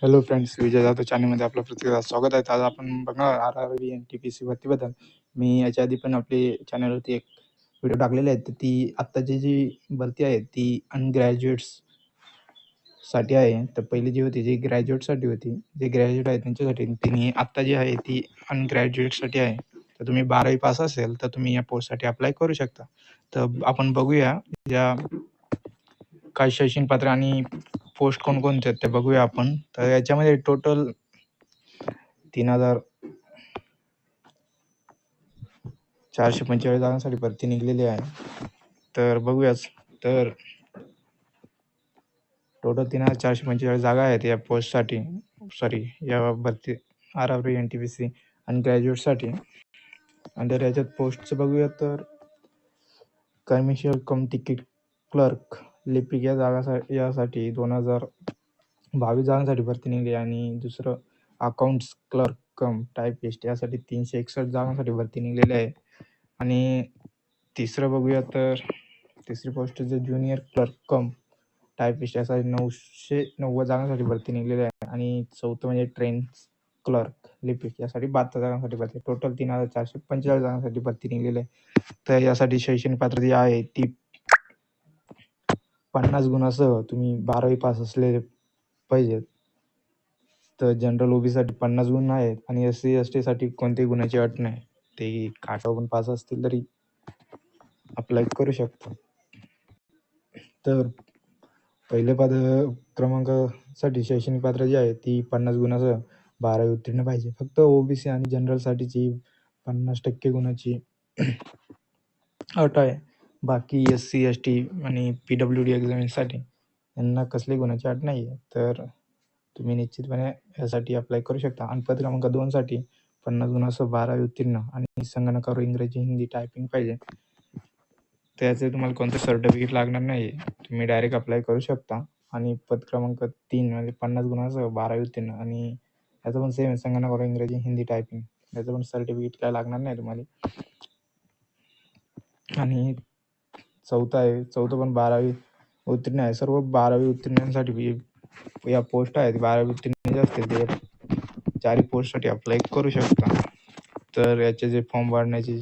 Hello friends, Vijay Jadhav चॅनलमध्ये आपलं प्रत्येकाचं स्वागत आहे. आज आपण बघणार RRB NTPC भरतीबद्दल. मी याच्या आधी पण आपली चॅनलवरती एक व्हिडिओ टाकलेले आहेत. तर ती आत्ताची जी भरती आहे ती अनग्रॅज्युएट्ससाठी आहे. तर पहिली जी होती जी ग्रॅज्युएटसाठी होती, जे ग्रॅज्युएट आहे त्यांच्यासाठी. तिने आत्ता जी आहे ती अनग्रॅज्युएटसाठी आहे. तर तुम्ही 12वी पास असेल तर तुम्ही या पोस्टसाठी अप्लाय करू शकता. तर आपण बघूया या काय शैक्षणिक पात्र आणि पोस्ट कोणकोणते आहेत ते बघूया आपण. तर याच्यामध्ये टोटल 3,445 जागांसाठी भरती निघलेली आहे. तर बघूयाच. तर टोटल 3,445 जागा आहेत या पोस्टसाठी, या भरती RRB NTPC आणि ग्रॅज्युएटसाठी. आणि तर याच्यात पोस्टचं बघूया तर कमर्शियल कम तिकीट क्लर्क लिपिक या यासाठी 2,022 जागांसाठी भरती निघली. आणि दुसरं अकाउंट्स क्लर्क कम टायपिस्ट यासाठी 361 जागांसाठी भरती निघलेली आहे. आणि तिसरं बघूया तर तिसरी पोस्ट जे ज्युनियर क्लर्क कम टायपिस्ट यासाठी 990 जागांसाठी भरती निघलेली आहे. आणि चौथं म्हणजे ट्रेन क्लर्क लिपिक यासाठी 72 जागांसाठी भरती. टोटल 3,445 जागांसाठी भरती निघलेली आहे. तर यासाठी शैक्षणिक पात्रता आहे ती 50 गुणासह तुम्ही 12वी पास असलेले पाहिजेत. तर जनरल ओबीसीसाठी 50 गुण आहेत आणि SC ST साठी कोणत्याही गुणाची अट नाही. ते काठावरून पास असतील तरी अप्लाय करू शकतो. तर पहिले पद क्रमांकासाठी शैक्षणिक पात्रता जी आहे ती 50 गुणासह 12वी उत्तीर्ण पाहिजे. फक्त ओबीसी आणि जनरलसाठीची 50% गुणाची अट आहे. बाकी SC ST आणि PWD एक्झामिनेशनसाठी यांना कसली गुणाची अट नाही आहे. तर तुम्ही निश्चितपणे यासाठी अप्लाय करू शकता. आणि पद क्रमांक 2साठी 50 गुणासह 12वी उत्तीर्ण आणि संगणकावर इंग्रजी हिंदी टायपिंग पाहिजे. त्याचे तुम्हाला कोणतं सर्टिफिकेट लागणार नाही, तुम्ही डायरेक्ट अप्लाय करू शकता. आणि पद क्रमांक 3 म्हणजे 50 गुणासह 12वी उत्तीर्ण आणि याचं पण सेम आहे, संगणकावर इंग्रजी हिंदी टायपिंग. याचं पण सर्टिफिकेट काय लागणार नाही तुम्हाला. आणि चौथं पण 12वी उत्तीर्ण आहे. सर्व 12वी उत्तीर्णांसाठी या पोस्ट आहेत 12वी उत्तीर्ण जे असतील ते 4 पोस्टसाठी अप्लाय करू शकता. तर याचे जे फॉर्म भरण्याची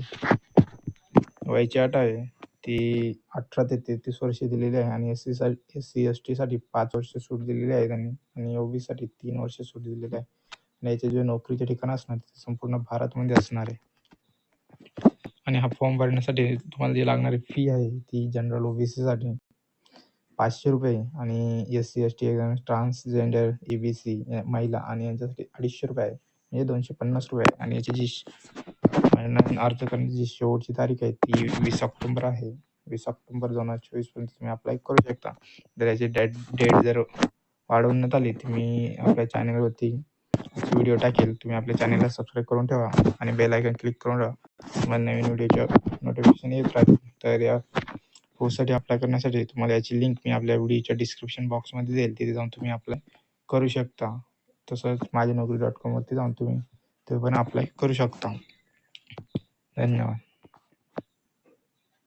वयाची अट आहे ती 18 ते 33 वर्षे दिलेली आहे. आणि SC ST साठी 5 वर्ष सूट दिलेली आहे त्यांनी. आणि OBC साठी 3 वर्ष सूट दिलेली आहे. आणि याचे जे नोकरीचे ठिकाण असणार ते संपूर्ण भारतमध्ये असणार आहे. आणि हा फॉर्म भरण्यासाठी तुम्हाला जी लागणारी फी आहे ती जनरल OBC साठी 500 रुपये आणि SC ST ट्रान्सजेंडर EBC महिला आणि यांच्यासाठी 250 रुपये आहे, म्हणजे 250 रुपये. आणि याची जी अर्ज करण्याची जी शेवटची तारीख आहे ती 20 ऑक्टोबर आहे. 20 ऑक्टोबर 2024 पर्यंत तुम्ही अप्लाय करू शकता. जर याची डेट जर वाढवण्यात आली तर मी आपल्या चॅनलवरती व्हिडिओ टाकेल. तुम्ही आपल्या चॅनलला सबस्क्राईब करून ठेवा आणि बेल आयकॉन क्लिक करून ठेवा. तुम्हाला नवीन व्हिडिओच्या नोटिफिकेशन येत राहतील. तर या पोस्टसाठी अप्लाय करण्यासाठी तुम्हाला याची लिंक मी आपल्या व्हिडिओच्या डिस्क्रिप्शन बॉक्समध्ये देईल. तिथे जाऊन तुम्ही अप्लाय करू शकता. तसंच माझी नोकरी.com वरती जाऊन तुम्ही ते पण अप्लाय करू शकता. धन्यवाद.